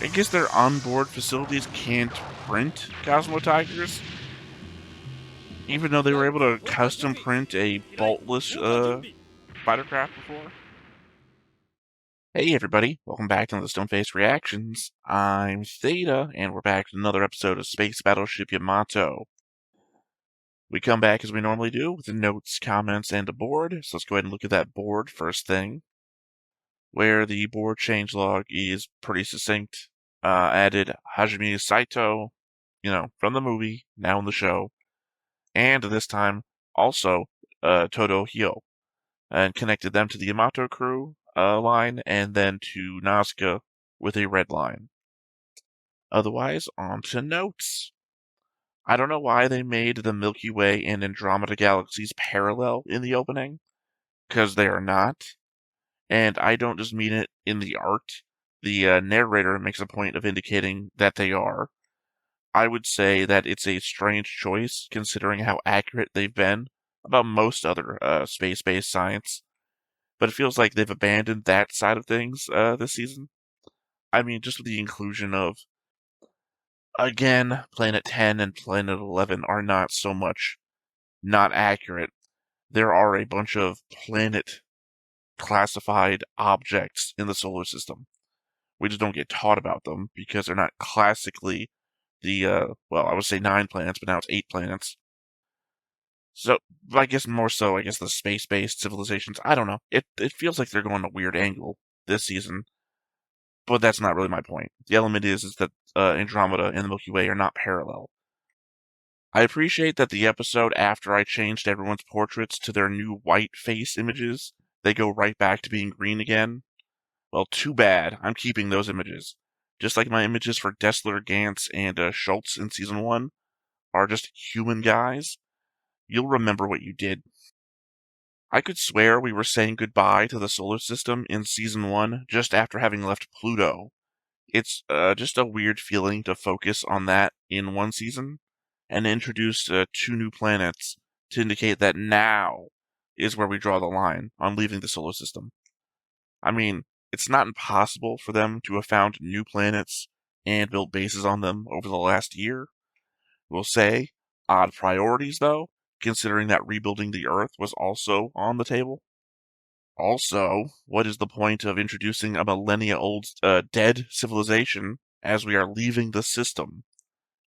I guess their onboard facilities can't print Cosmo Tigers, even though they were able to custom print a boltless fightercraft before. Hey everybody, welcome back to the Stoneface Reactions. I'm Theta, and we're back with another episode of Space Battleship Yamato. We come back as we normally do with the notes, comments, and a board, so let's go ahead and look at that board first thing, where the board changelog is pretty succinct. Added Hajime Saito, from the movie, now in the show, and this time also Todo Hyo, and connected them to the Yamato crew line and then to Nazca with a red line. Otherwise, on to notes. I don't know why they made the Milky Way and Andromeda galaxies parallel in the opening, because they are not. And I don't just mean it in the art. The narrator makes a point of indicating that they are. I would say that it's a strange choice, considering how accurate they've been about most other space-based science. But it feels like they've abandoned that side of things this season. I mean, just with the inclusion of, again, Planet 10 and Planet 11 are not so much not accurate. There are a bunch of planet classified objects in the solar system. We just don't get taught about them because they're not classically I would say 9 planets, but now it's 8 planets. So, I guess more so, the space-based civilizations. I don't know. It feels like they're going a weird angle this season, but that's not really my point. The element is that Andromeda and the Milky Way are not parallel. I appreciate that the episode after I changed everyone's portraits to their new white face images, they go right back to being green again. Well, too bad. I'm keeping those images. Just like my images for Dessler, Gantz, and Schultz in Season 1 are just human guys. You'll remember what you did. I could swear we were saying goodbye to the solar system in Season 1 just after having left Pluto. It's just a weird feeling to focus on that in one season and introduce 2 new planets to indicate that now is where we draw the line on leaving the solar system. I mean, it's not impossible for them to have found new planets and built bases on them over the last year. We'll say odd priorities, though, considering that rebuilding the Earth was also on the table. Also, what is the point of introducing a millennia-old dead civilization as we are leaving the system?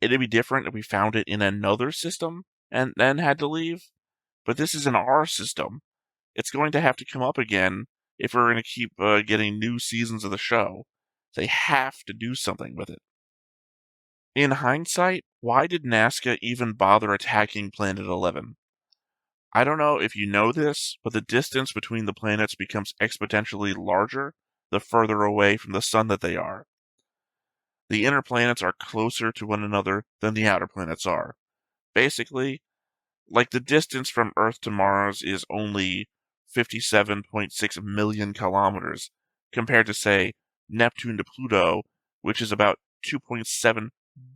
It'd be different if we found it in another system and then had to leave, but this is in our system. It's going to have to come up again if we're going to keep getting new seasons of the show. They have to do something with it. In hindsight, why did Nazca even bother attacking Planet 11? I don't know if you know this, but the distance between the planets becomes exponentially larger the further away from the sun that they are. The inner planets are closer to one another than the outer planets are. Basically, like the distance from Earth to Mars is only 57.6 million kilometers, compared to, say, Neptune to Pluto, which is about 2.7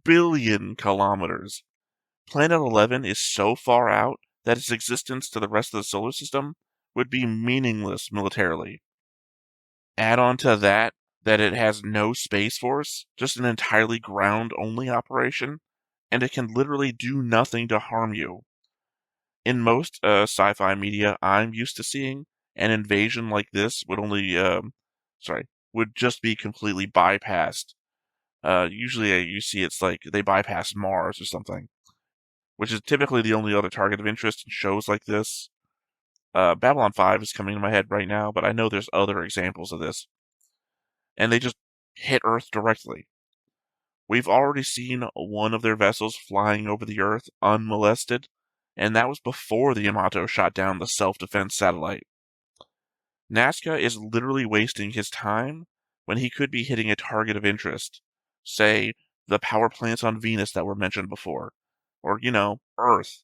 billion kilometers. Planet 11 is so far out that its existence to the rest of the solar system would be meaningless militarily. Add on to that it has no space force, just an entirely ground-only operation, and it can literally do nothing to harm you. In most sci-fi media I'm used to seeing, an invasion like this would just be completely bypassed. Usually you see it's like they bypass Mars or something, which is typically the only other target of interest in shows like this. Babylon 5 is coming to my head right now, but I know there's other examples of this. And they just hit Earth directly. We've already seen one of their vessels flying over the Earth unmolested, and that was before the Yamato shot down the self-defense satellite. Nazca is literally wasting his time when he could be hitting a target of interest. Say, the power plants on Venus that were mentioned before. Or, Earth.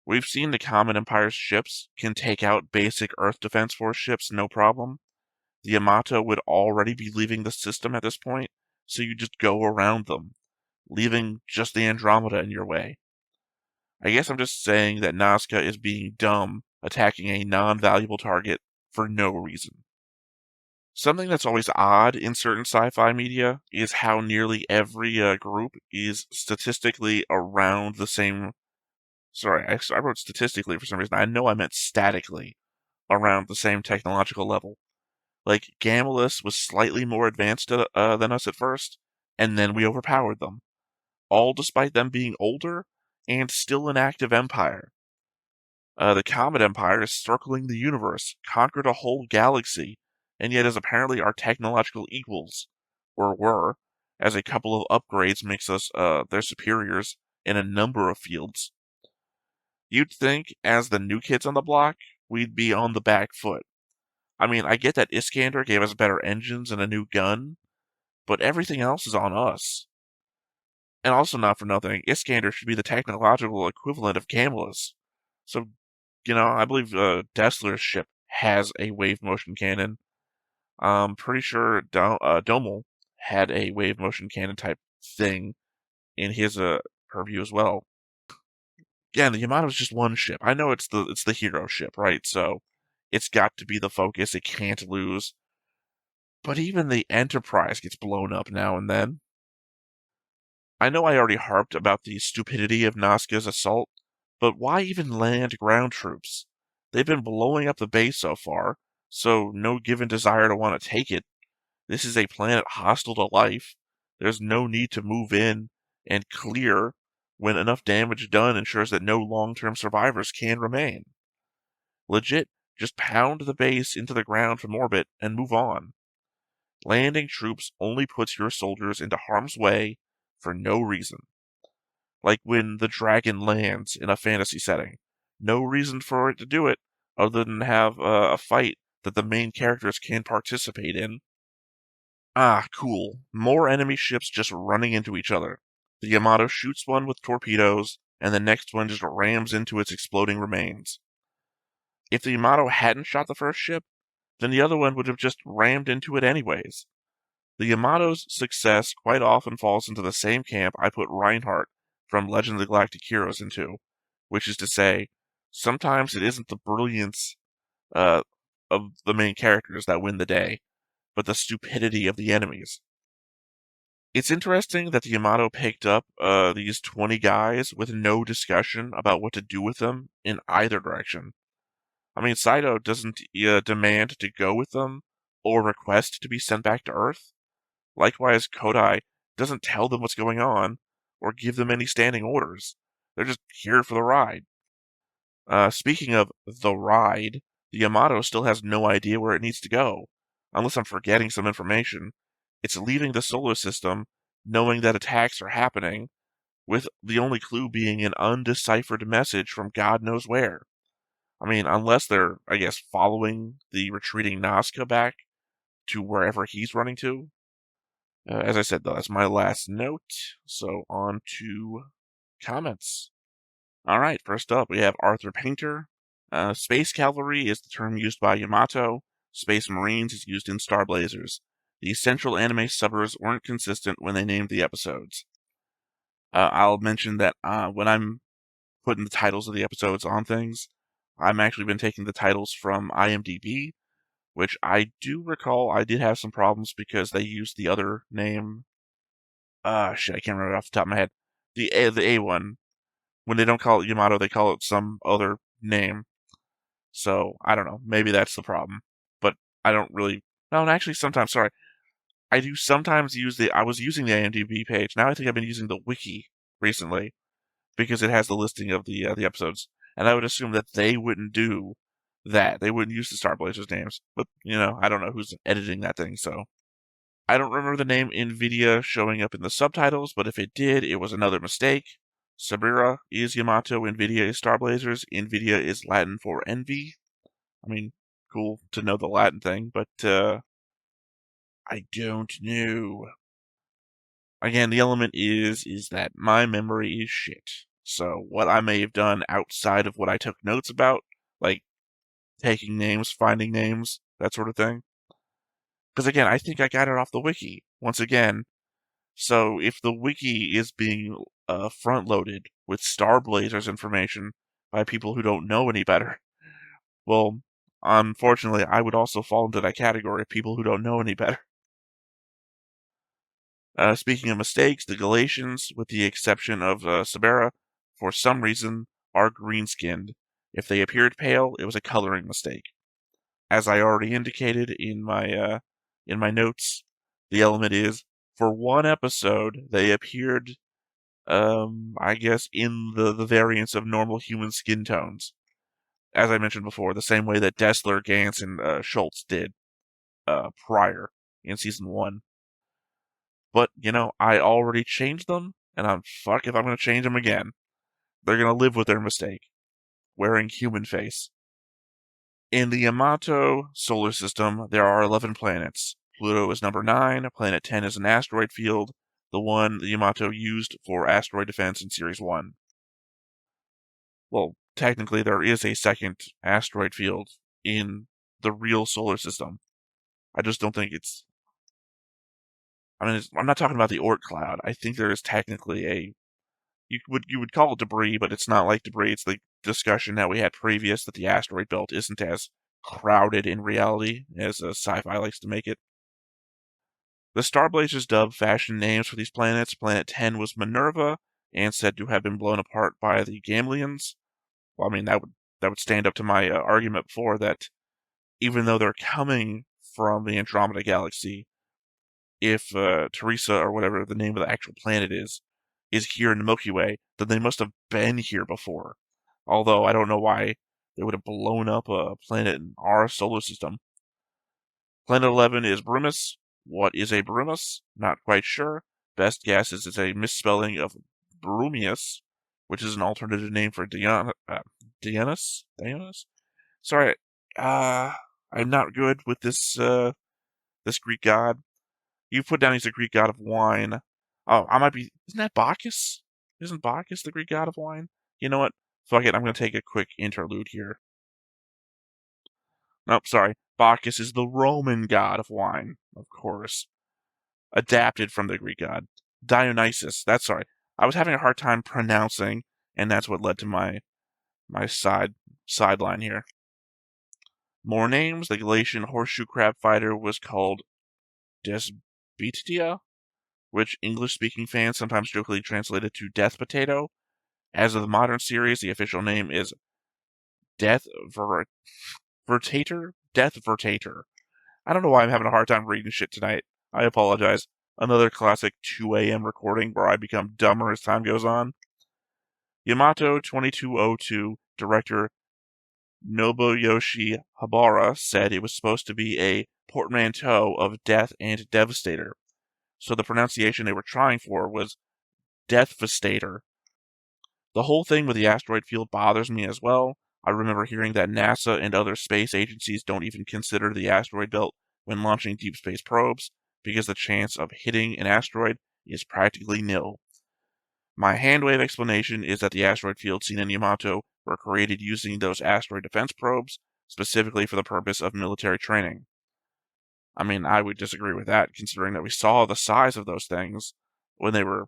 We've seen the Common Empire's ships can take out basic Earth Defense Force ships no problem. The Yamato would already be leaving the system at this point, so you just go around them, leaving just the Andromeda in your way. I guess I'm just saying that Nazca is being dumb, attacking a non-valuable target for no reason. Something that's always odd in certain sci-fi media is how nearly every group is statistically around the same. Sorry, I wrote statistically for some reason. I know I meant statically around the same technological level. Like, Gamulus was slightly more advanced than us at first, and then we overpowered them, all despite them being older and still an active empire. The Comet Empire is circling the universe, conquered a whole galaxy, and yet is apparently our technological equals, or were, as a couple of upgrades makes us their superiors in a number of fields. You'd think, as the new kids on the block, we'd be on the back foot. I mean, I get that Iskander gave us better engines and a new gun, but everything else is on us. And also, not for nothing, Iskander should be the technological equivalent of Camillus. So, I believe Dessler's ship has a wave motion cannon. I'm pretty sure Domel had a wave motion cannon type thing in his purview as well. Yeah, the Yamato is just one ship. I know it's the hero ship, right? So it's got to be the focus. It can't lose. But even the Enterprise gets blown up now and then. I know I already harped about the stupidity of Nazca's assault, but why even land ground troops? They've been blowing up the base so far, so no given desire to want to take it. This is a planet hostile to life. There's no need to move in and clear when enough damage done ensures that no long-term survivors can remain. Legit, just pound the base into the ground from orbit and move on. Landing troops only puts your soldiers into harm's way for no reason. Like when the dragon lands in a fantasy setting. No reason for it to do it other than have a fight that the main characters can participate in. Ah, cool. More enemy ships just running into each other. The Yamato shoots one with torpedoes, and the next one just rams into its exploding remains. If the Yamato hadn't shot the first ship, then the other one would have just rammed into it anyways. The Yamato's success quite often falls into the same camp I put Reinhardt from Legend of the Galactic Heroes into, which is to say, sometimes it isn't the brilliance uh, of the main characters that win the day, but the stupidity of the enemies. It's interesting that the Yamato picked up these 20 guys with no discussion about what to do with them in either direction. I mean, Saito doesn't demand to go with them or request to be sent back to Earth. Likewise, Kodai doesn't tell them what's going on or give them any standing orders. They're just here for the ride. Speaking of the ride, the Yamato still has no idea where it needs to go, unless I'm forgetting some information. It's leaving the solar system, knowing that attacks are happening, with the only clue being an undeciphered message from God knows where. I mean, unless they're, I guess, following the retreating Nazca back to wherever he's running to. As I said, though, that's my last note. So on to comments. All right, first up, we have Arthur Painter. Space Cavalry is the term used by Yamato. Space Marines is used in Star Blazers. The central anime subbers weren't consistent when they named the episodes. I'll mention that when I'm putting the titles of the episodes on things, I've actually been taking the titles from IMDb, which I do recall I did have some problems because they used the other name. Shit, I can't remember off the top of my head. The A one. When they don't call it Yamato, they call it some other name. So, I don't know. Maybe that's the problem. But I don't really. No, and actually, sometimes, sorry. I do sometimes use I was using the IMDb page. Now I think I've been using the wiki recently because it has the listing of the episodes. And I would assume that they wouldn't do that. They wouldn't use the Star Blazers names. But, I don't know who's editing that thing, so. I don't remember the name NVIDIA showing up in the subtitles, but if it did, it was another mistake. Sabira is Yamato, NVIDIA is Star Blazers. NVIDIA is Latin for envy. I mean, cool to know the Latin thing, but I don't know. Again, the element is that my memory is shit. So what I may have done outside of what I took notes about, like taking names, finding names, that sort of thing. Because again, I think I got it off the wiki. Once again, so if the wiki is being front-loaded with Star Blazers information by people who don't know any better, well, Unfortunately, I would also fall into that category of people who don't know any better. Speaking of mistakes, the Galatians, with the exception of Sabera, for some reason, are green-skinned. If they appeared pale, it was a coloring mistake. As I already indicated in my notes, the element is for one episode they appeared, I guess, in the variance of normal human skin tones. As I mentioned before, the same way that Dessler, Gantz, and Schultz did prior in season 1. But, I already changed them, and fuck if I'm going to change them again. They're going to live with their mistake. Wearing human face. In the Yamato solar system, there are 11 planets. Pluto is number 9, planet 10 is an asteroid field, the one the Yamato used for asteroid defense in Series 1. Well, technically there is a second asteroid field in the real solar system. I just don't think it's... I'm not talking about the Oort cloud. I think there is technically a... You would call it debris, but it's not like debris. It's the discussion that we had previous that the asteroid belt isn't as crowded in reality as sci-fi likes to make it. The Starblazers dub fashioned names for these planets. Planet 10 was Minerva, and said to have been blown apart by the Gamleans. Well, I mean, that would stand up to my argument before that even though they're coming from the Andromeda Galaxy, if Teresa, or whatever the name of the actual planet is here in the Milky Way, then they must have been here before. Although I don't know why they would have blown up a planet in our solar system. Planet 11 is Brumus. What is a Brumus? Not quite sure. Best guess is it's a misspelling of Brumius, which is an alternative name for Dionysus? Sorry, I'm not good with this Greek god. You put down he's a Greek god of wine. Oh, I might be... Isn't that Bacchus? Isn't Bacchus the Greek god of wine? You know what? Fuck it, I'm going to take a quick interlude here. Nope, sorry. Bacchus is the Roman god of wine, of course. Adapted from the Greek god. Dionysus, that's sorry. I was having a hard time pronouncing, and that's what led to my sideline here. More names. The Galatian horseshoe crab fighter was called Desbetia, which English-speaking fans sometimes jokingly translated to Death Potato. As of the modern series, the official name is Death Vertator? Death Vertator. I don't know why I'm having a hard time reading shit tonight. I apologize. Another classic 2 a.m. recording where I become dumber as time goes on. Yamato 2202 director Nobuyoshi Habara said it was supposed to be a portmanteau of death and devastator. So the pronunciation they were trying for was Deathvastator. The whole thing with the asteroid field bothers me as well. I remember hearing that NASA and other space agencies don't even consider the asteroid belt when launching deep space probes, because the chance of hitting an asteroid is practically nil. My hand-wave explanation is that the asteroid fields seen in Yamato were created using those asteroid defense probes, specifically for the purpose of military training. I mean, I would disagree with that, considering that we saw the size of those things when they were...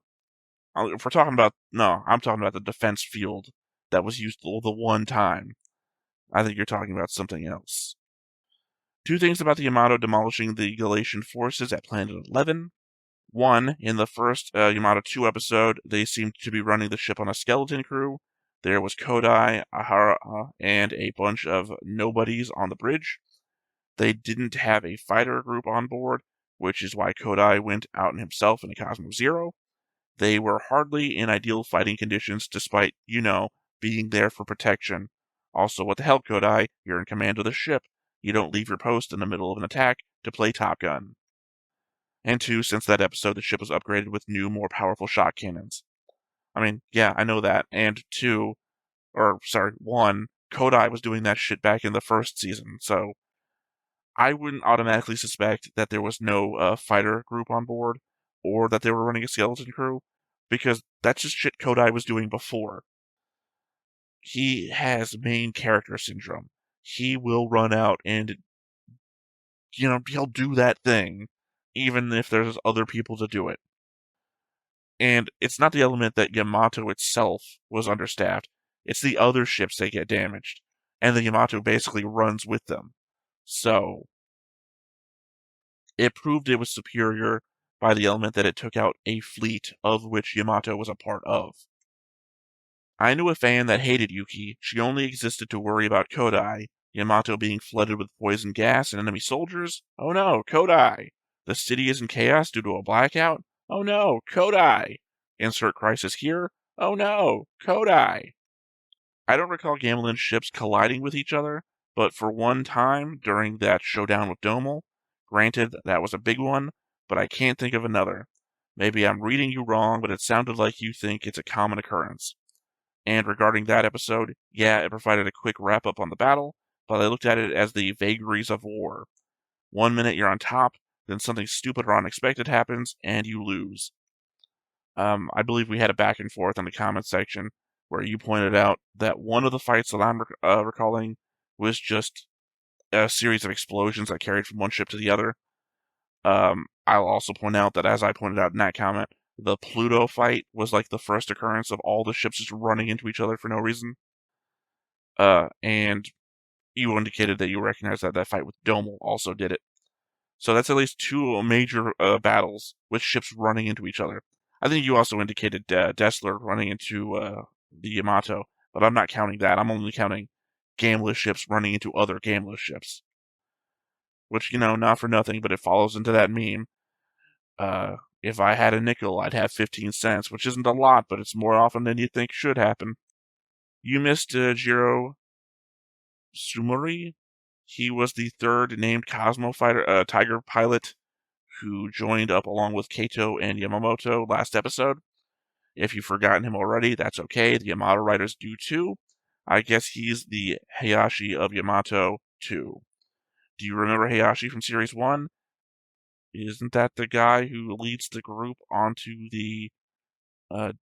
If we're talking about... No, I'm talking about the defense field that was used the one time. I think you're talking about something else. 2 things about the Yamato demolishing the Galatian forces at Planet 11. 1, in the first Yamato 2 episode, they seemed to be running the ship on a skeleton crew. There was Kodai, Ahara, and a bunch of nobodies on the bridge. They didn't have a fighter group on board, which is why Kodai went out himself in a Cosmos Zero. They were hardly in ideal fighting conditions, despite, being there for protection. Also, what the hell, Kodai? You're in command of the ship. You don't leave your post in the middle of an attack to play Top Gun. And 2, since that episode, the ship was upgraded with new, more powerful shot cannons. I mean, yeah, I know that. And 1, Kodai was doing that shit back in the first season, so I wouldn't automatically suspect that there was no fighter group on board, or that they were running a skeleton crew, because that's just shit Kodai was doing before. He has main character syndrome. He will run out and, he'll do that thing, even if there's other people to do it. And it's not the element that Yamato itself was understaffed. It's the other ships that get damaged. and the Yamato basically runs with them. So it proved it was superior by the element that it took out a fleet of which Yamato was a part of. I knew a fan that hated Yuki. She only existed to worry about Kodai. Yamato being flooded with poison gas and enemy soldiers? Oh no, Kodai! The city is in chaos due to a blackout? Oh no, Kodai! Insert crisis here? Oh no, Kodai! I don't recall Gamelin's ships colliding with each other, but for one time during that showdown with Domel, granted that was a big one, but I can't think of another. Maybe I'm reading you wrong, but it sounded like you think it's a common occurrence. And regarding that episode, yeah, it provided a quick wrap up on the battle, but I looked at it as the vagaries of war. 1 minute you're on top, then something stupid or unexpected happens, and you lose. I believe we had a back and forth in the comment section where you pointed out that one of the fights that I'm recalling was just a series of explosions that carried from one ship to the other. I'll also point out that, as I pointed out in that comment, the Pluto fight was like the first occurrence of all the ships just running into each other for no reason. And you indicated that you recognize that that fight with Domel also did it. So that's at least two major battles with ships running into each other. I think you also indicated Dessler running into the Yamato, but I'm not counting that. I'm only counting gameless ships running into other gameless ships. Which, not for nothing, but it follows into that meme. If I had a nickel, I'd have 15 cents, which isn't a lot, but it's more often than you think should happen. You missed Jiro Sumori. He was the third named Cosmo fighter, Tiger pilot who joined up along with Kato and Yamamoto last episode. If you've forgotten him already, that's okay. The Yamato writers do too. I guess he's the Hayashi of Yamato too. Do you remember Hayashi from Series 1? Isn't that the guy who leads the group onto the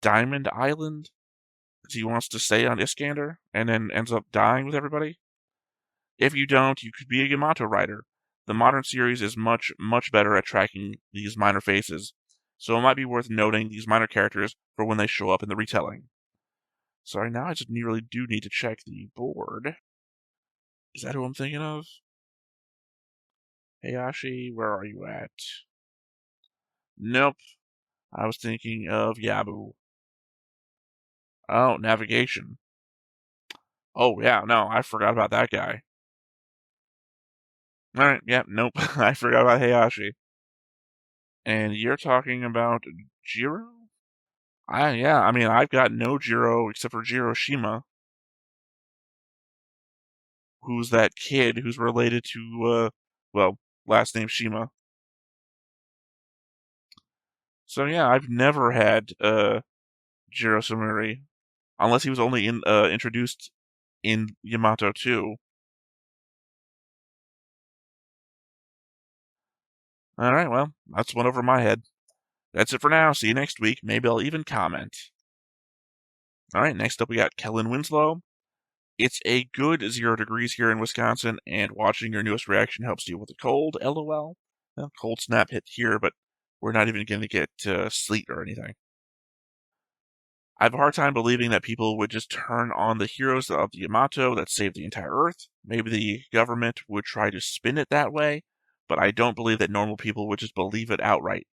Diamond Island? Because he wants to stay on Iskander and then ends up dying with everybody? If you don't, you could be a Yamato writer. The modern series is much, much better at tracking these minor faces, so it might be worth noting these minor characters for when they show up in the retelling. Sorry, now I just really do need to check the board. Is that who I'm thinking of? Hayashi, where are you at? Nope. I was thinking of Yabu. Oh, navigation. Oh, yeah, no, I forgot about that guy. Alright, yeah, nope. I forgot about Hayashi. And you're talking about Jiro? I mean, I've got no Jiro except for Jiroshima, who's that kid who's related to, last name Shima. So yeah, I've never had Jiro Sumiri, unless he was only introduced in Yamato 2. Alright, well, that's one over my head. That's it for now. See you next week. Maybe I'll even comment. Alright, next up we got Kellen Winslow. It's a good 0 degrees here in Wisconsin, and watching your newest reaction helps deal with the cold, lol. Well, cold snap hit here, but we're not even going to get sleet or anything. I have a hard time believing that people would just turn on the heroes of the Yamato that saved the entire Earth. Maybe the government would try to spin it that way, but I don't believe that normal people would just believe it outright.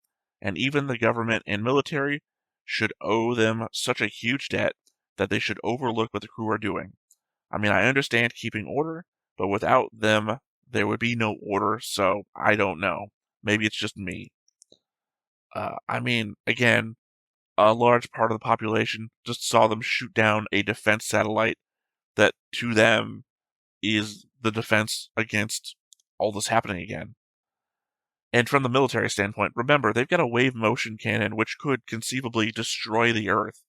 And even the government and military should owe them such a huge debt that they should overlook what the crew are doing. I mean, I understand keeping order, but without them, there would be no order, so I don't know. Maybe it's just me. I mean, again, a large part of the population just saw them shoot down a defense satellite that, to them, is the defense against all this happening again. And from the military standpoint, remember, they've got a wave motion cannon which could conceivably destroy the Earth.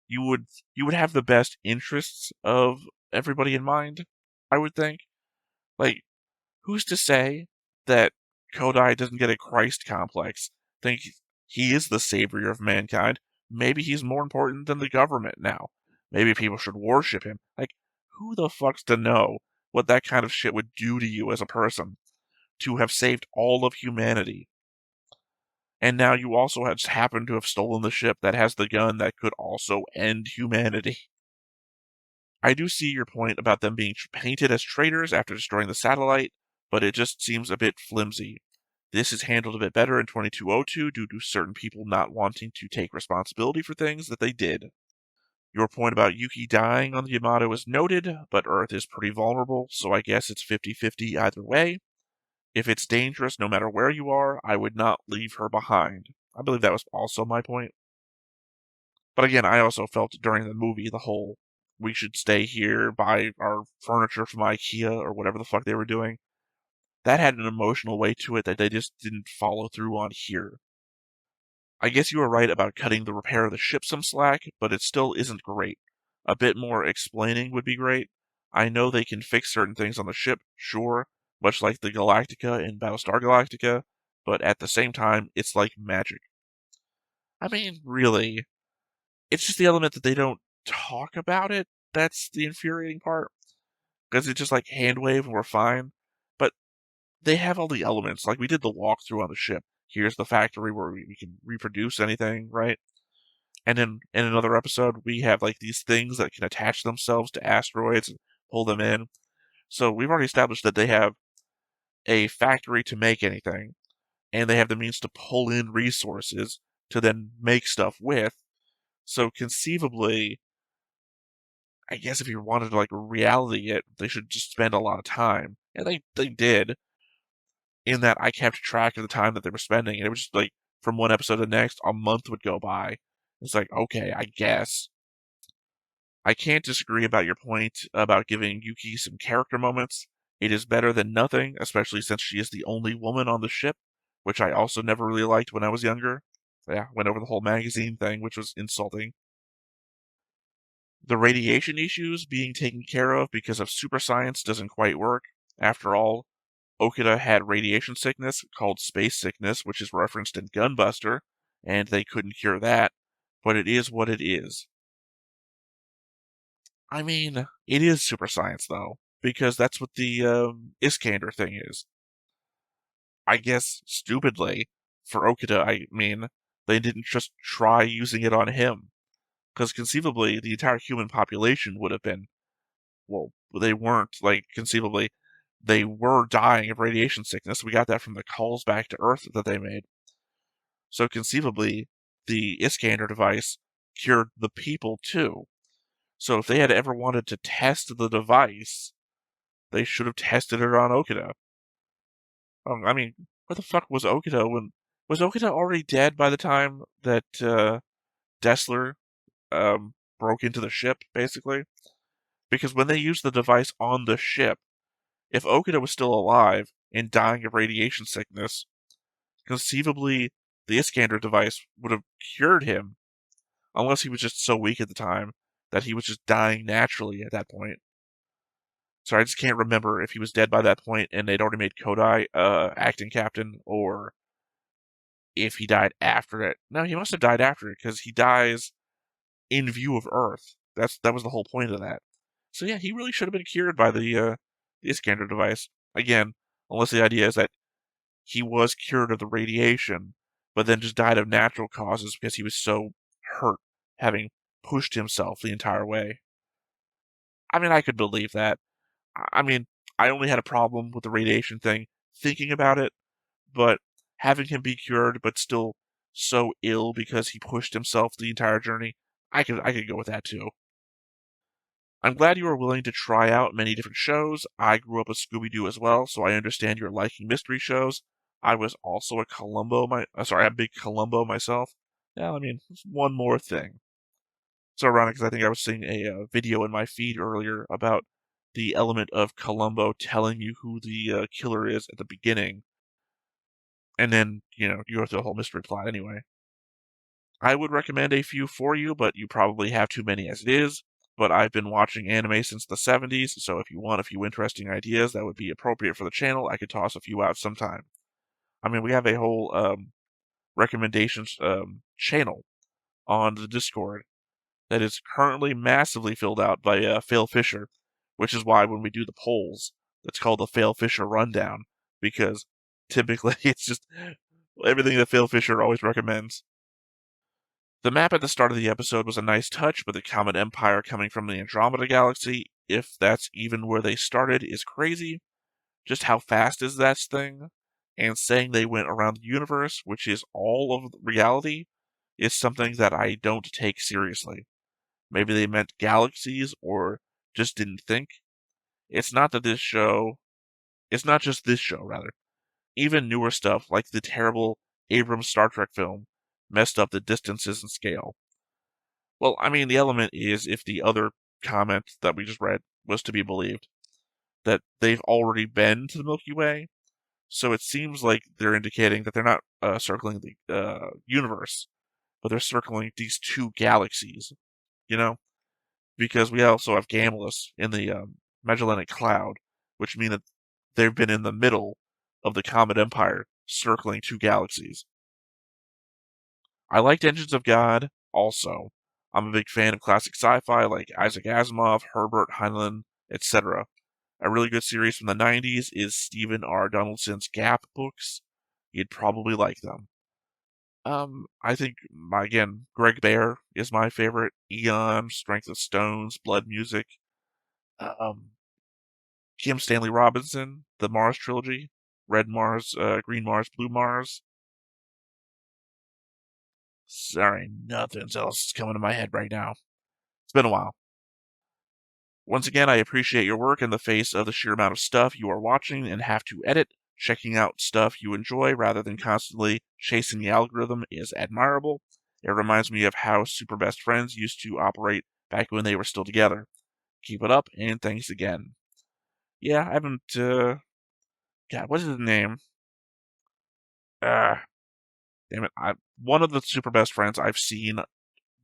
You would have the best interests of everybody in mind, I would think. Like, who's to say that Kodai doesn't get a Christ complex? Think he is the savior of mankind. Maybe he's more important than the government now. Maybe people should worship him. Like, who the fuck's to know what that kind of shit would do to you as a person? To have saved all of humanity. And now you also have happened to have stolen the ship that has the gun that could also end humanity. I do see your point about them being painted as traitors after destroying the satellite, but it just seems a bit flimsy. This is handled a bit better in 2202 due to certain people not wanting to take responsibility for things that they did. Your point about Yuki dying on the Yamato is noted, but Earth is pretty vulnerable, so I guess it's 50-50 either way. If it's dangerous no matter where you are, I would not leave her behind. I believe that was also my point. But again, I also felt during the movie the whole we should stay here, buy our furniture from IKEA or whatever the fuck they were doing. That had an emotional weight to it that they just didn't follow through on here. I guess you were right about cutting the repair of the ship some slack, but it still isn't great. A bit more explaining would be great. I know they can fix certain things on the ship, sure, much like the Galactica in Battlestar Galactica, but at the same time, it's like magic. I mean, really, it's just the element that they don't talk about it that's the infuriating part. Because it's just like hand wave and we're fine. But they have all the elements. Like we did the walkthrough on the ship. Here's the factory where we can reproduce anything, right? And then in another episode, we have like these things that can attach themselves to asteroids and pull them in. So we've already established that they have a factory to make anything, and they have the means to pull in resources to then make stuff with. So conceivably, I guess if you wanted to like reality it, they should just spend a lot of time. And they did, in that I kept track of the time that they were spending, and it was just like from one episode to the next, a month would go by. It's like, okay, I guess. I can't disagree about your point about giving Yuki some character moments. It is better than nothing, especially since she is the only woman on the ship, which I also never really liked when I was younger. Yeah, went over the whole magazine thing, which was insulting. The radiation issues being taken care of because of super science doesn't quite work. After all, Okita had radiation sickness called space sickness, which is referenced in Gunbuster, and they couldn't cure that, but it is what it is. I mean, it is super science, though, because that's what the Iskander thing is. I guess, stupidly, for Okita, I mean, they didn't just try using it on him, because conceivably, the entire human population would have been, well, they weren't, like, conceivably, they were dying of radiation sickness. We got that from the calls back to Earth that they made. So conceivably, the Iskander device cured the people too. So if they had ever wanted to test the device, they should have tested it on Okita. I mean, where the fuck was Okita when... Was Okita already dead by the time that Dessler broke into the ship, basically? Because when they used the device on the ship, if Okita was still alive and dying of radiation sickness, conceivably the Iskander device would have cured him, unless he was just so weak at the time that he was just dying naturally at that point. So I just can't remember if he was dead by that point and they'd already made Kodai acting captain, or if he died after it. No, he must have died after it because he dies in view of Earth. That was the whole point of that. So yeah, he really should have been cured by the Iskander device. Again, unless the idea is that he was cured of the radiation, but then just died of natural causes because he was so hurt, having pushed himself the entire way. I mean, I could believe that. I mean, I only had a problem with the radiation thing thinking about it, but having him be cured but still so ill because he pushed himself the entire journey, I could go with that too. I'm glad you are willing to try out many different shows. I grew up with Scooby-Doo as well, so I understand you're liking mystery shows. I was also a big Columbo myself. Yeah, I mean, one more thing. It's ironic because I think I was seeing a video in my feed earlier about the element of Columbo telling you who the killer is at the beginning, and then, you go through the whole mystery plot anyway. I would recommend a few for you, but you probably have too many as it is. But I've been watching anime since the 70s, so if you want a few interesting ideas that would be appropriate for the channel, I could toss a few out sometime. I mean, we have a whole recommendations channel on the Discord that is currently massively filled out by Phil Fisher, which is why when we do the polls, it's called the Phil Fisher Rundown, because typically it's just everything that Phil Fisher always recommends. The map at the start of the episode was a nice touch, but the Comet Empire coming from the Andromeda Galaxy, if that's even where they started, is crazy. Just how fast is that thing? And saying they went around the universe, which is all of reality, is something that I don't take seriously. Maybe they meant galaxies or just didn't think. It's not just this show, rather. Even newer stuff, like the terrible Abrams Star Trek film, messed up the distances and scale. Well, I mean, the element is, if the other comment that we just read was to be believed, that they've already been to the Milky Way, so it seems like they're indicating that they're not circling the universe, but they're circling these two galaxies, you know? Because we also have Gamlis in the Magellanic Cloud, which means that they've been in the middle of the Comet Empire, circling two galaxies. I liked Engines of God, also. I'm a big fan of classic sci-fi like Isaac Asimov, Herbert Heinlein, etc. A really good series from the 90s is Stephen R. Donaldson's Gap books. You'd probably like them. I think, again, Greg Bear is my favorite. Eon, Strength of Stones, Blood Music. Kim Stanley Robinson, the Mars trilogy. Red Mars, Green Mars, Blue Mars. Sorry, nothing else is coming to my head right now. It's been a while. Once again, I appreciate your work in the face of the sheer amount of stuff you are watching and have to edit. Checking out stuff you enjoy rather than constantly chasing the algorithm is admirable. It reminds me of how Super Best Friends used to operate back when they were still together. Keep it up, and thanks again. Yeah, I haven't, God, what is his name? Damn it. One of the Super Best Friends I've seen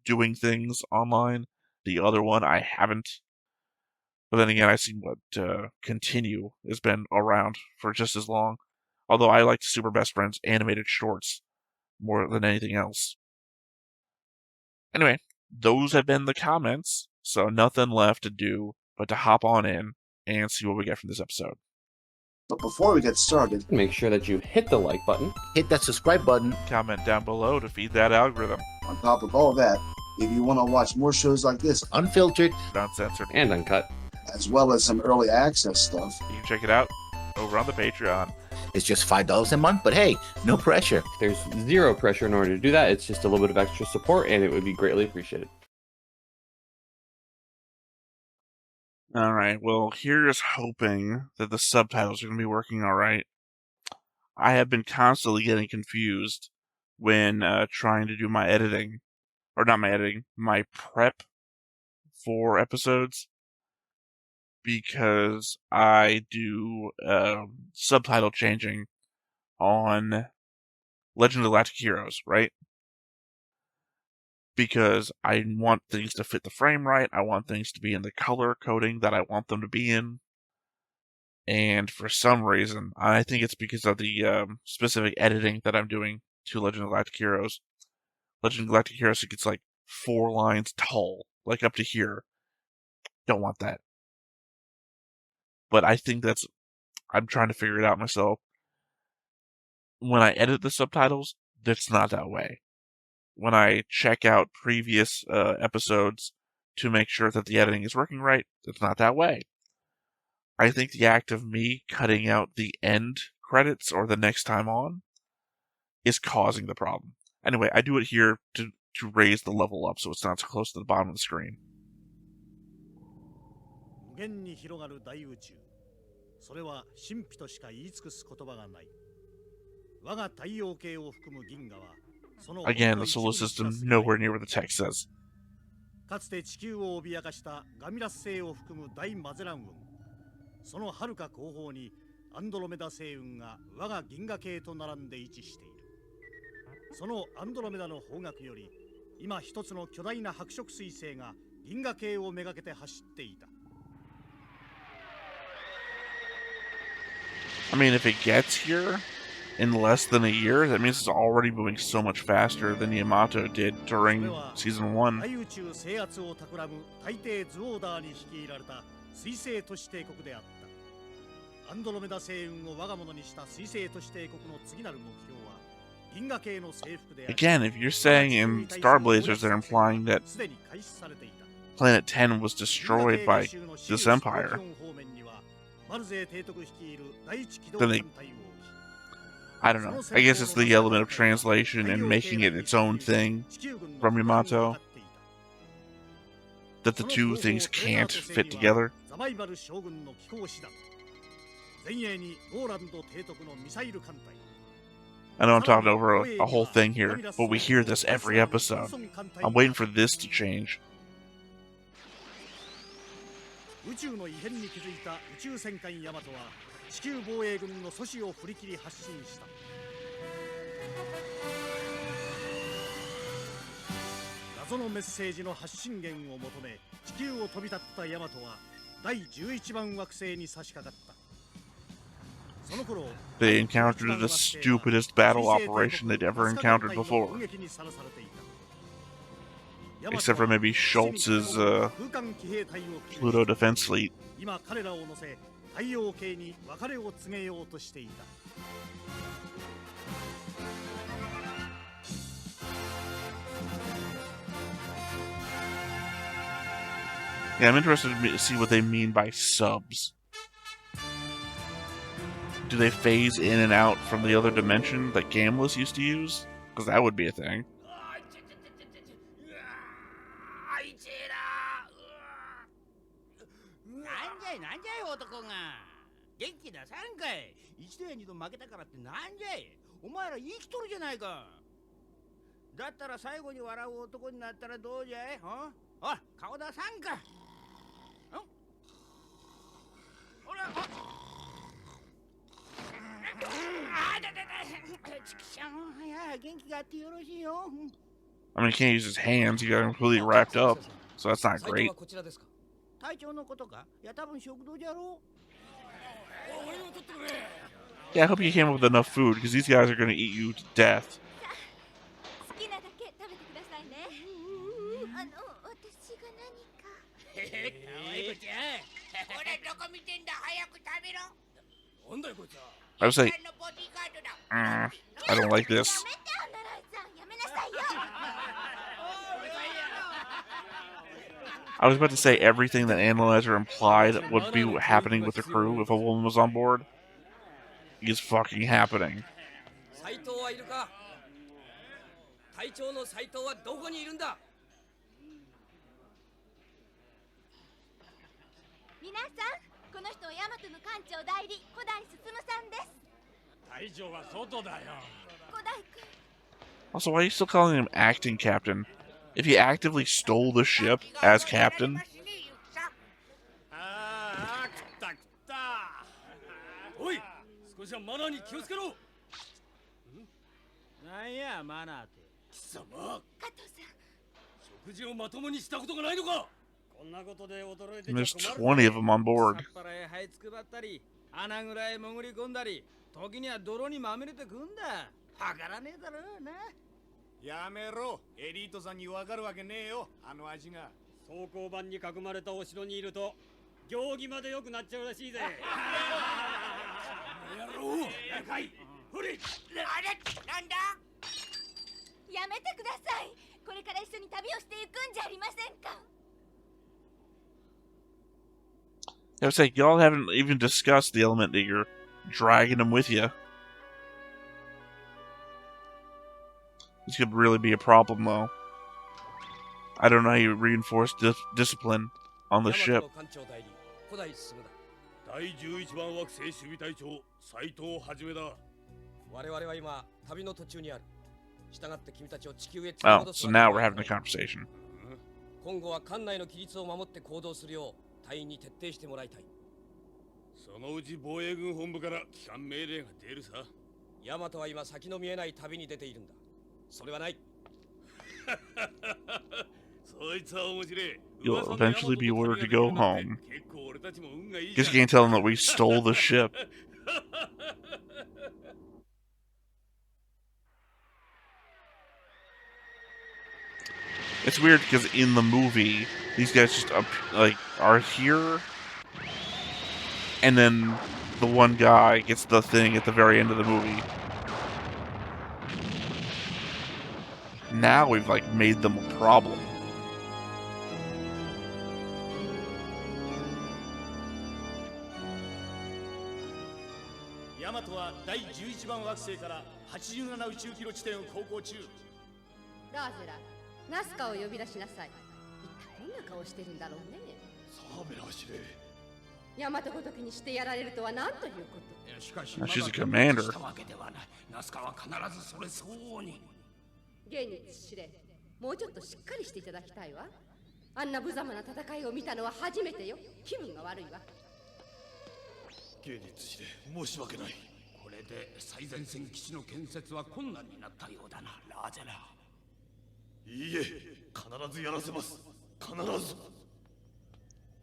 doing things online. The other one I haven't. But then again, I've seen what Continue has been around for just as long. Although I like Super Best Friends animated shorts more than anything else. Anyway, those have been the comments, so nothing left to do but to hop on in and see what we get from this episode. But before we get started, make sure that you hit the like button, hit that subscribe button, comment down below to feed that algorithm. On top of all that, if you want to watch more shows like this, unfiltered, uncensored, and uncut, as well as some early access stuff, you can check it out over on the Patreon. It's just $5 a month, but hey, no pressure. There's zero pressure in order to do that. It's just a little bit of extra support, and it would be greatly appreciated. Alright, well, here's hoping that the subtitles are going to be working alright. I have been constantly getting confused when trying to do my editing. Or not my editing, my prep for episodes. Because I do subtitle changing on Legend of Galactic Heroes, right? Because I want things to fit the frame right. I want things to be in the color coding that I want them to be in. And for some reason, I think it's because of the specific editing that I'm doing to Legend of Galactic Heroes. Legend of Galactic Heroes, it gets like 4 lines tall, like up to here. Don't want that. But I think I'm trying to figure it out myself. When I edit the subtitles, that's not that way. When I check out previous episodes to make sure that the editing is working right, it's not that way. I think the act of me cutting out the end credits or the next time on is causing the problem. Anyway, I do it here to raise the level up so it's not so close to the bottom of the screen. Again, the solar system nowhere near where the text says. かつて地球を脅かしたガミラス星を含む大マゼラン雲、その遥か後方にアンドロメダ星雲が我が銀河系と並んで位置している。そのアンドロメダの方角より今一つの巨大な白色彗星が銀河系をめがけて走っていた。I mean, if it gets here in less than a year, that means it's already moving so much faster than Yamato did during Season 1. 大宇宙制圧を企む大帝ズオーダーに率いられた水星都市帝国であった。アンドロメダ星雲を我が物にした水星都市帝国の次なる目標は Again, if you're saying in Star Blazers they're implying that Planet 10 was destroyed by this empire, then they, I don't know. I guess it's the element of translation and making it its own thing from Yamato, that the two things can't fit together. I know I'm talking over a whole thing here, but we hear this every episode. I'm waiting for this to change. They encountered the stupidest battle operation they'd ever encountered before. Except for maybe Schultz's Pluto defense fleet. Yeah, I'm interested to see what they mean by subs. Do they phase in and out from the other dimension that Gamlis used to use? Because that would be a thing. I mean, he can't use his hands, he got completely wrapped up, so that's not great. Yeah, I hope you came up with enough food, because these guys are going to eat you to death. I would say, I don't like this. I was about to say everything that Analyzer implied would be happening with the crew if a woman was on board is fucking happening. Also, why are you still calling him acting captain? If he actively stole the ship as captain? And there's 20 of them on board. I would say, y'all haven't even discussed the element that you're dragging them with you. This could really be a problem, though. I don't know how you reinforce discipline on the ship. Oh, so now we're having a conversation. You'll eventually be ordered to go home. Guess you can't tell them that we stole the ship. It's weird because in the movie, these guys just are here, and then the one guy gets the thing at the very end of the movie. Now we've like made them a problem. Yamato は第11番惑星から87宇宙キロ地点を航行中。ラーゼラ、ナスカを呼び出しなさい。一体どんな顔してるんだろうね。サーベラ司令。ヤマトごときにしてやられるとは何ということ。しかし、 She's a commander. ナスカは必ずそれ相応に。ゲニッツ司令、もうちょっとしっかりしていただきたいわ。あんな無様な戦いを見たのは初めてよ。気分が悪いわ。ゲニッツ司令、申し訳ない。これで最前線基地の建設は困難になったようだな、ラーゼラ。いいえ、必ずやらせます。必ず。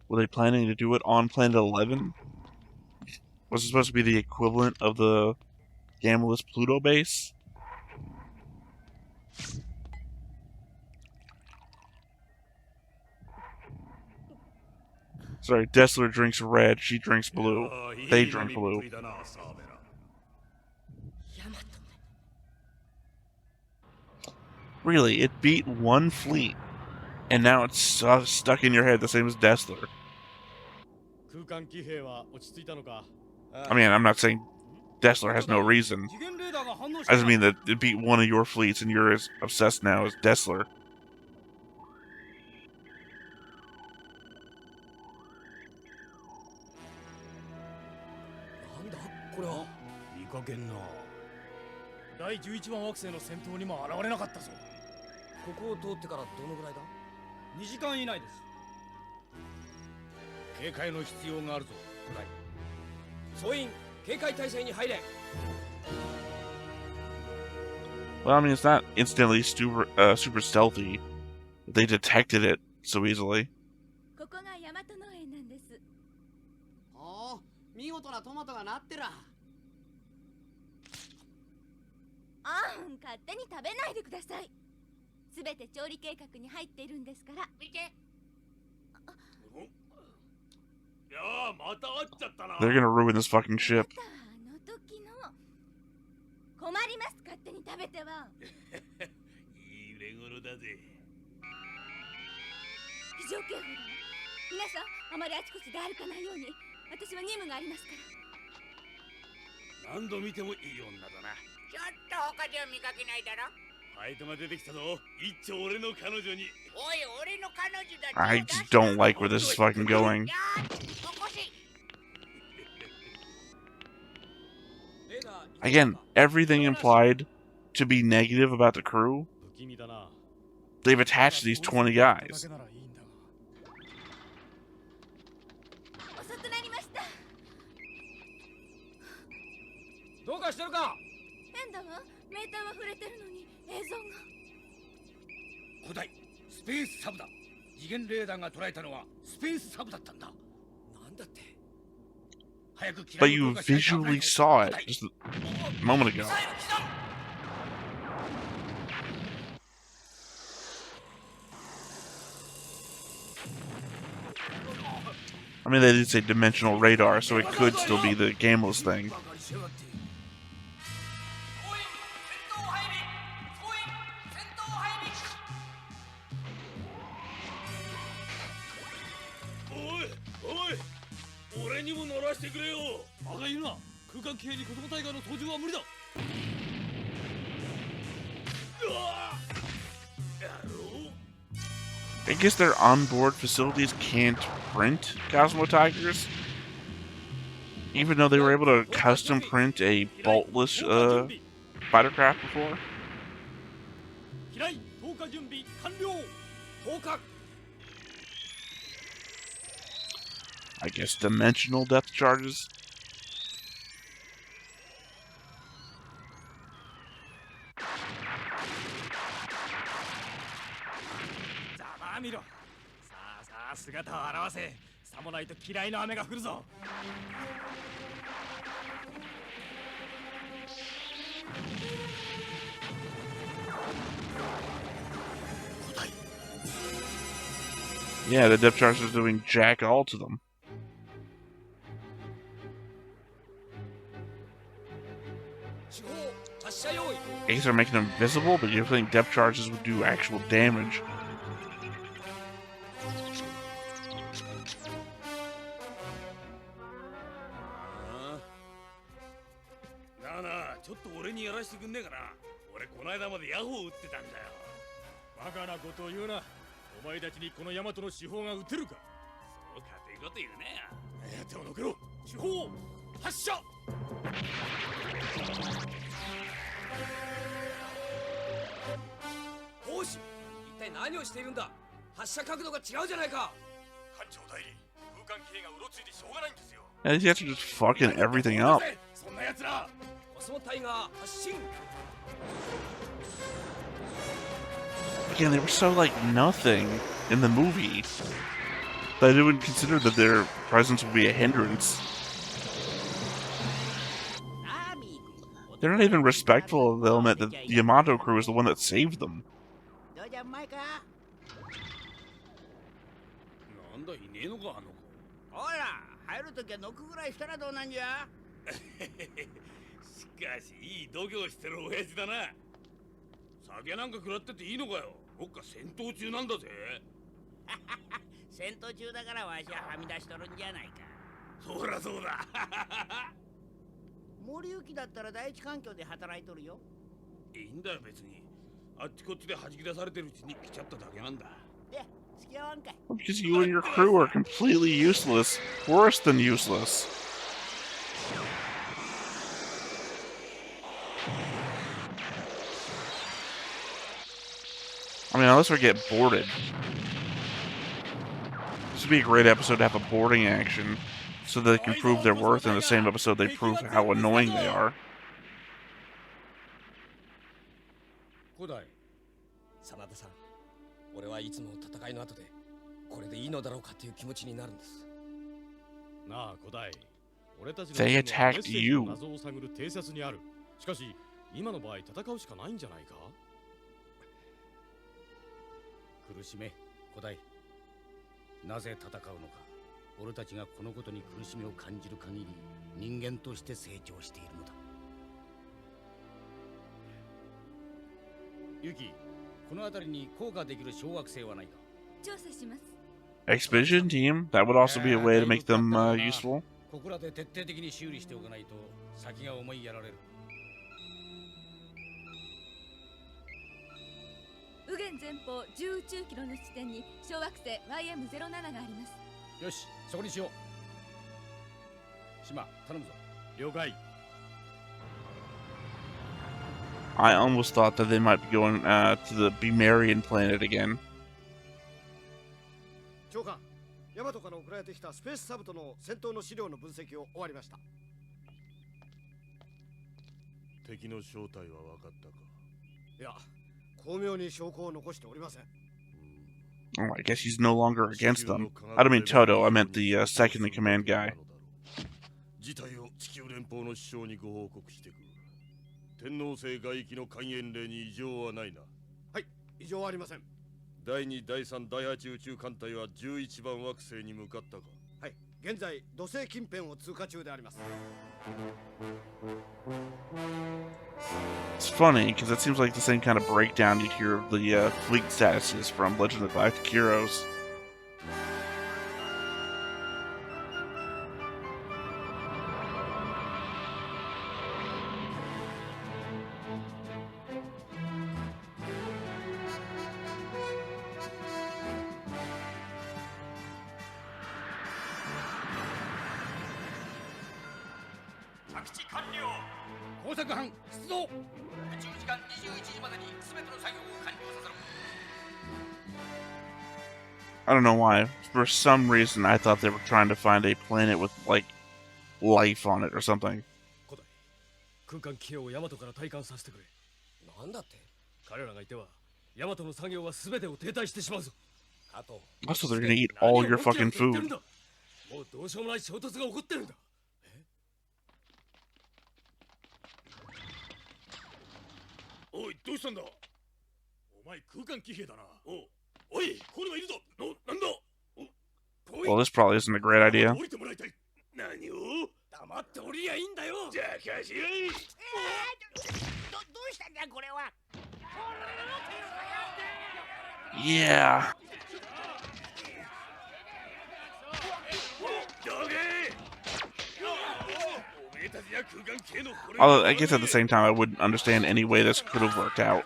Were they planning to do it on Planet 11? Was it supposed to be the equivalent of the Gamulus Pluto base? Sorry, Dessler drinks red, she drinks blue. They drink blue. Really, it beat one fleet, and now it's stuck in your head the same as Dessler. I mean, I'm not saying Dessler has no reason. I just mean that it beat one of your fleets, and you're as obsessed now as Dessler. Well, I mean, it's not instantly super stealthy. They detected it so easily. ここがヤマト農園なんです。おお、見事なトマトがなってら。勝手に食べないでください。すべて調理計画に入っているんですから。見て。They're gonna ruin this fucking ship. あの時の。困ります、勝手に食べては。いい売れ頃だぜ。非常警報だ。皆さん、あまりあちこちで歩かないように。私は任務がありますから。何度見てもいい女だな。ちょっと他では見かけないだろ。ファイトが出てきたぞ。一丁俺の彼女に。おい、俺の彼女だ。I just don't like where this is fucking going. Again, everything implied to be negative about the crew, they've attached these 20 guys. 遅くなりました。どうかしてるか。変だわ。メーターは触れてるのに映像が。古代スペースサブだ。次元レーダーが捉えたのはスペースサブだったんだ。なんだって。 But you visually saw it just a moment ago. I mean, they did say dimensional radar, so it could still be the Gamulus thing. I guess their onboard facilities can't print Cosmo Tigers, even though they were able to custom print a boltless fighter craft before. I guess dimensional depth charges. Yeah, the depth charge is doing jack all to them. I guess they're making them visible, but you think depth charges would do actual damage. And these guys are just fucking everything up. Again, they were so like nothing in the movie that I didn't consider that their presence would be a hindrance. They're not even respectful of the element that the Yamato crew is the one that saved them. Because you and your crew are completely useless. Worse than useless. I mean, unless we get boarded. This would be a great episode to have a boarding action, so they can prove their worth in the same episode they prove how annoying they are. They attacked you. Expedition team? That would also be a way to make them useful. I almost thought that they might be going to the Bemarian planet again. Oh, I guess he's no longer against them. I don't mean Toto, I meant the second-in-command guy. It's funny, because it seems like the same kind of breakdown you'd hear of the fleet statuses from Legend of the Galactic Heroes. I don't know why. For some reason, I thought they were trying to find a planet with, like, life on it or something. Also, they're gonna eat all your fucking food. Well, this probably isn't a great idea. 待っておりやいいんだよ。じゃあかしらい。どうしたんだこれは。 Yeah. Although, I guess at the same time, I wouldn't understand any way this could have worked out.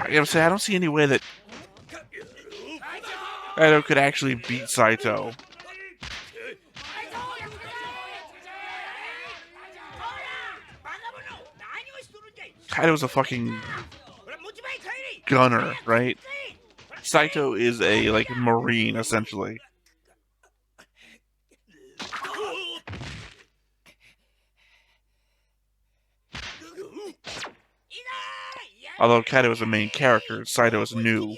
I gotta say, I don't see any way that Saito could actually beat Saito. Kaido's a fucking gunner, right? Saito is a, like, marine, essentially. Although Kaido is a main character, Saito is new.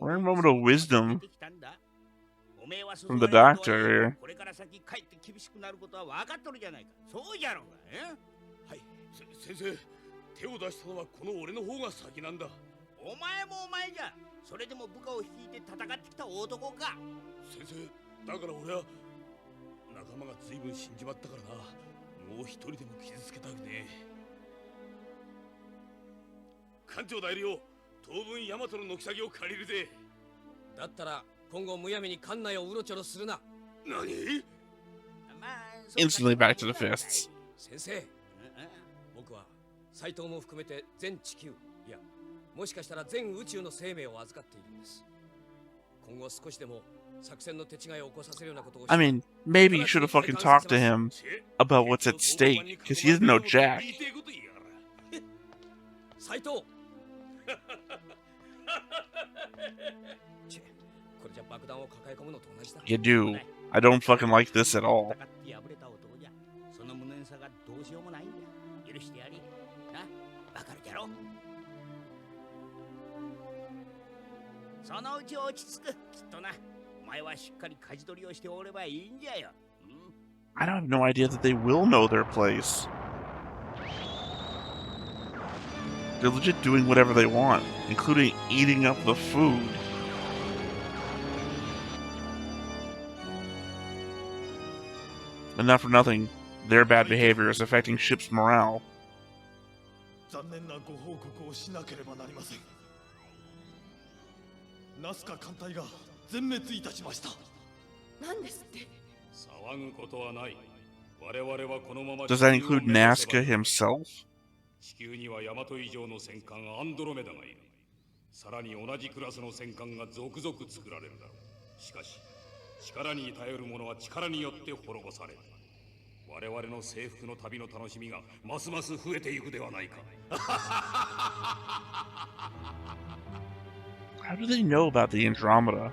Rare moment of wisdom from the doctor here. 先生、手を出したのはこの俺の方が先なんだ。お前もお前じゃ。それでも部下を率いて戦ってきた男か。先生、だから俺は仲間が随分死んじまったからな。もう一人でも傷つけたくねえ。艦長代理を当分ヤマトの軒先を借りるぜ。だったら今後むやみに艦内をうろちょろするな。何？Instantly back to the fists. 先生、僕は斎藤も含めて全地球、いや、もしかしたら全宇宙の生命を預かっているんです。今後少しでも作戦の手違いを起こさせるようなことを。I mean, maybe you should have fucking talked to him about what's at stake, because he doesn't know jack. 斎藤。You do. I don't fucking like this at all. I have no idea that they will know their place. They're legit doing whatever they want, including eating up the food. And not for nothing, their bad behavior is affecting ship's morale. Does that include Nazca himself? 地球にはヤマト以上の戦艦アンドロメダがいる。さらに同じクラスの戦艦が続々作られるだろう。しかし、力に頼る者は力によって滅ぼされる。我々の征服の旅の楽しみがますます増えていくではないか。How do they know about the Andromeda?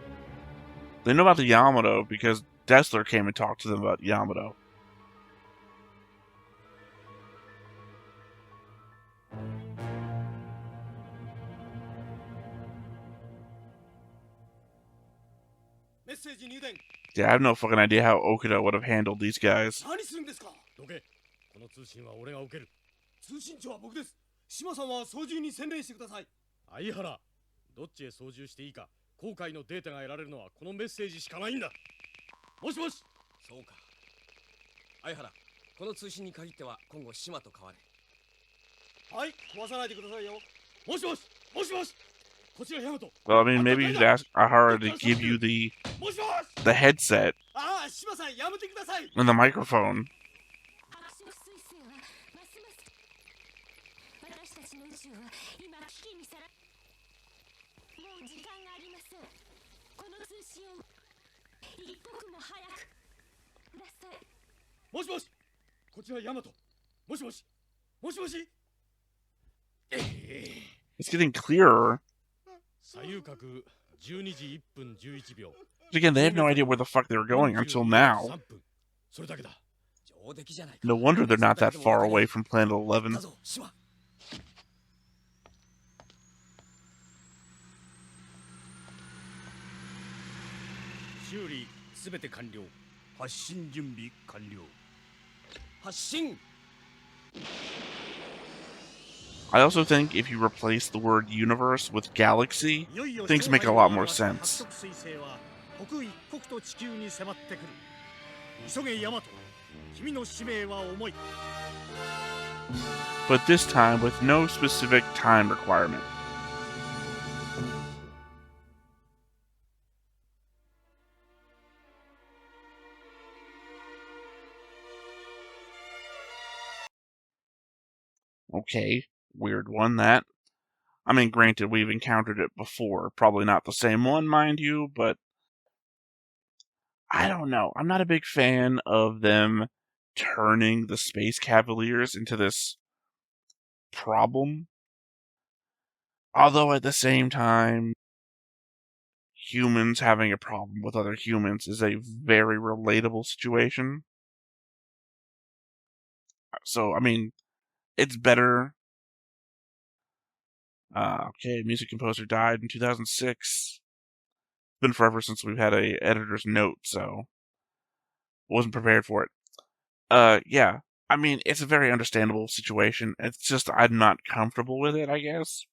They know about the Yamato because Dessler came and talked to them about Yamato. Yeah, I have no fucking idea how Okada would have handled these guys. どけ。この通信は俺が受ける。通信長は僕です。島さんは操縦に専念してください。相原、どっちへ操縦していいか、航海のデータが得られるのはこのメッセージしかないんだ。もしもし。そうか。相原、この通信に限っては今後島と変われ。はい、壊さないでくださいよ。もしもし、もしもし。Well, I mean, maybe you should ask Ahara to give you the headset and the microphone. It's getting clearer. But again, they had no idea where the fuck they were going until now. No wonder they're not that far away from Planet 11. I also think if you replace the word universe with galaxy, things make a lot more sense. But this time with no specific time requirement. Okay, weird one, that. I mean, granted, we've encountered it before. Probably not the same one, mind you, but I don't know. I'm not a big fan of them turning the Space Cavaliers into this problem. Although at the same time, humans having a problem with other humans is a very relatable situation. So, I mean, it's better. Okay, music composer died in 2006. It's been forever since we've had a editor's note, so wasn't prepared for it. Yeah. I mean, it's a very understandable situation. It's just I'm not comfortable with it, I guess.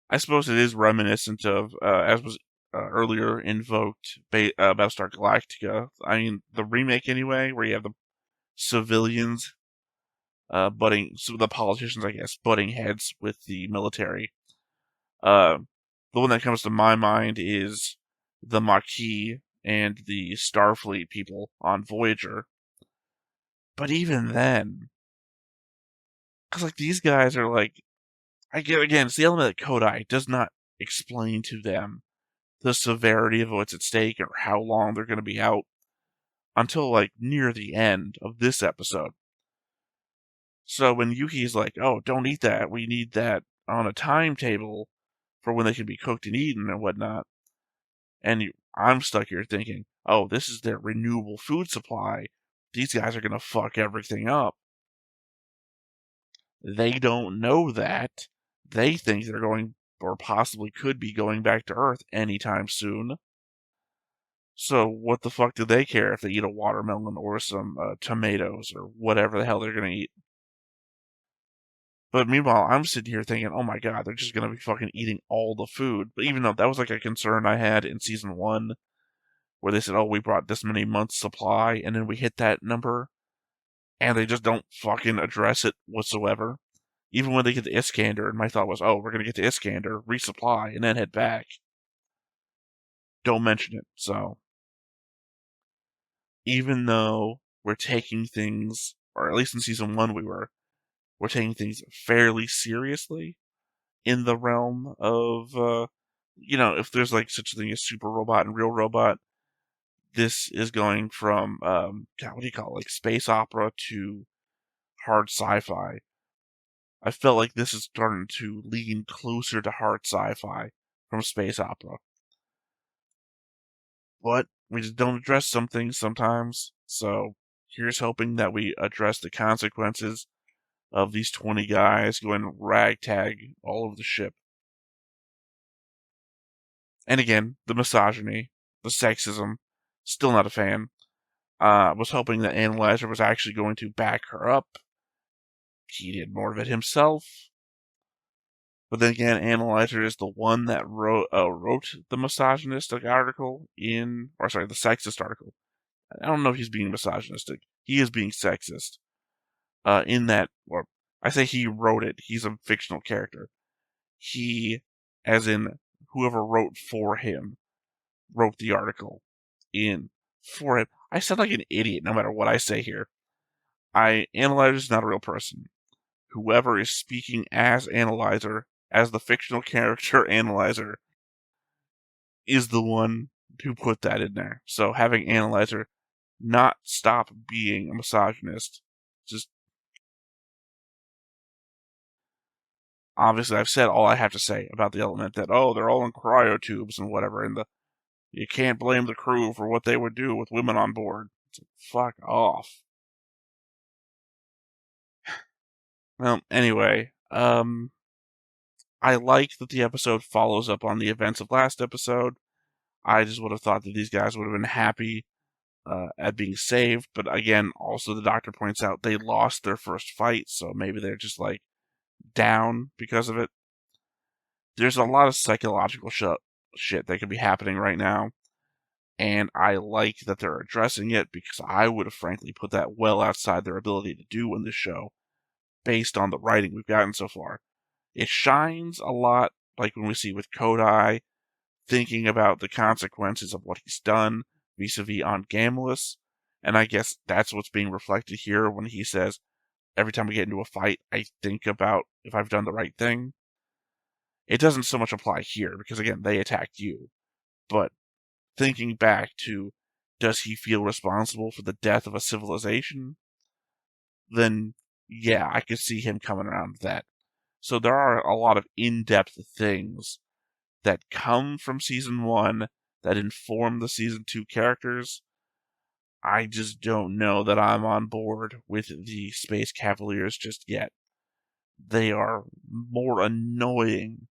I suppose it is reminiscent of, as was earlier invoked, Battlestar Galactica. I mean, the remake anyway, where you have the civilians so the politicians, I guess, butting heads with the military. The one that comes to my mind is the Maquis and the Starfleet people on Voyager. But even then, because like these guys are like, again, it's the element that Kodai does not explain to them the severity of what's at stake or how long they're going to be out until like near the end of this episode. So when Yuki's like, "Oh, don't eat that. We need that on a timetable for when they can be cooked and eaten and whatnot," and I'm stuck here thinking, "Oh, this is their renewable food supply. These guys are going to fuck everything up." They don't know that. They think they're going, or possibly could be going back to Earth anytime soon. So what the fuck do they care if they eat a watermelon or some tomatoes or whatever the hell they're going to eat? But meanwhile, I'm sitting here thinking, oh my god, they're just going to be fucking eating all the food. But even though that was like a concern I had in season 1, where they said, oh, we brought this many months supply, and then we hit that number, and they just don't fucking address it whatsoever. Even when they get to Iskander, and my thought was, oh, we're going to get to Iskander, resupply, and then head back. Don't mention it, so. Even though we're taking things, or at least in season 1 we're taking things fairly seriously in the realm of, if there's like such a thing as super robot and real robot, this is going from, God, what do you call it, like space opera to hard sci-fi. I felt like this is starting to lean closer to hard sci-fi from space opera. But we just don't address some things sometimes, so here's hoping that we address the consequences of these 20 guys going ragtag all over the ship. And again, the misogyny, the sexism, still not a fan. Was hoping that Analyzer was actually going to back her up. He did more of it himself. But then again, Analyzer is the one that wrote the misogynistic article the sexist article. I don't know if he's being misogynistic. He is being sexist. In that, or I say he wrote it. He's a fictional character. He, as in whoever wrote for him, wrote the article for him. I sound like an idiot no matter what I say here. Analyzer is not a real person. Whoever is speaking as Analyzer, as the fictional character Analyzer, is the one who put that in there. So having Analyzer not stop being a misogynist Just obviously, I've said all I have to say about the element that, oh, they're all in cryotubes and whatever, and you can't blame the crew for what they would do with women on board. It's like, fuck off. Well, anyway, I like that the episode follows up on the events of last episode. I just would have thought that these guys would have been happy at being saved, but again, also the doctor points out they lost their first fight, so maybe they're just like down because of it. There's a lot of psychological shit that could be happening right now, and I like that they're addressing it because I would have frankly put that well outside their ability to do in this show based on the writing we've gotten so far. It shines a lot, like when we see with Kodai thinking about the consequences of what he's done vis-a-vis on Gamulus, and I guess that's what's being reflected here when he says, every time we get into a fight, I think about if I've done the right thing. It doesn't so much apply here, because again, they attacked you, but thinking back to, does he feel responsible for the death of a civilization? Then, yeah, I could see him coming around to that. So there are a lot of in-depth things that come from Season 1 that inform the Season 2 characters. I just don't know that I'm on board with the Space Cavaliers just yet. They are more annoying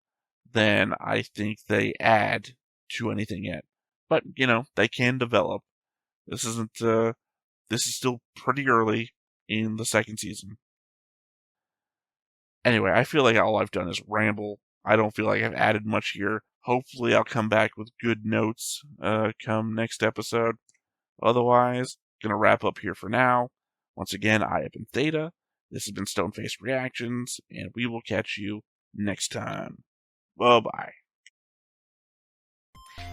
than I think they add to anything yet. But, they can develop. This is still pretty early in the second season. Anyway, I feel like all I've done is ramble. I don't feel like I've added much here. Hopefully I'll come back with good notes come next episode. Otherwise, gonna wrap up here for now. Once again, I have been Theta. This has been Stone-Faced Reactions, and we will catch you next time. Bye-bye.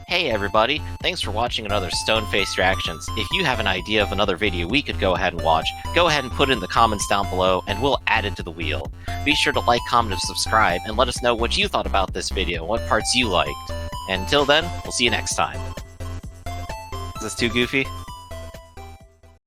Hey everybody, thanks for watching another Stone-Faced Reactions. If you have an idea of another video we could go ahead and watch, go ahead and put it in the comments down below and we'll add it to the wheel. Be sure to like, comment, and subscribe, and let us know what you thought about this video, what parts you liked. And until then, we'll see you next time. Is this too goofy?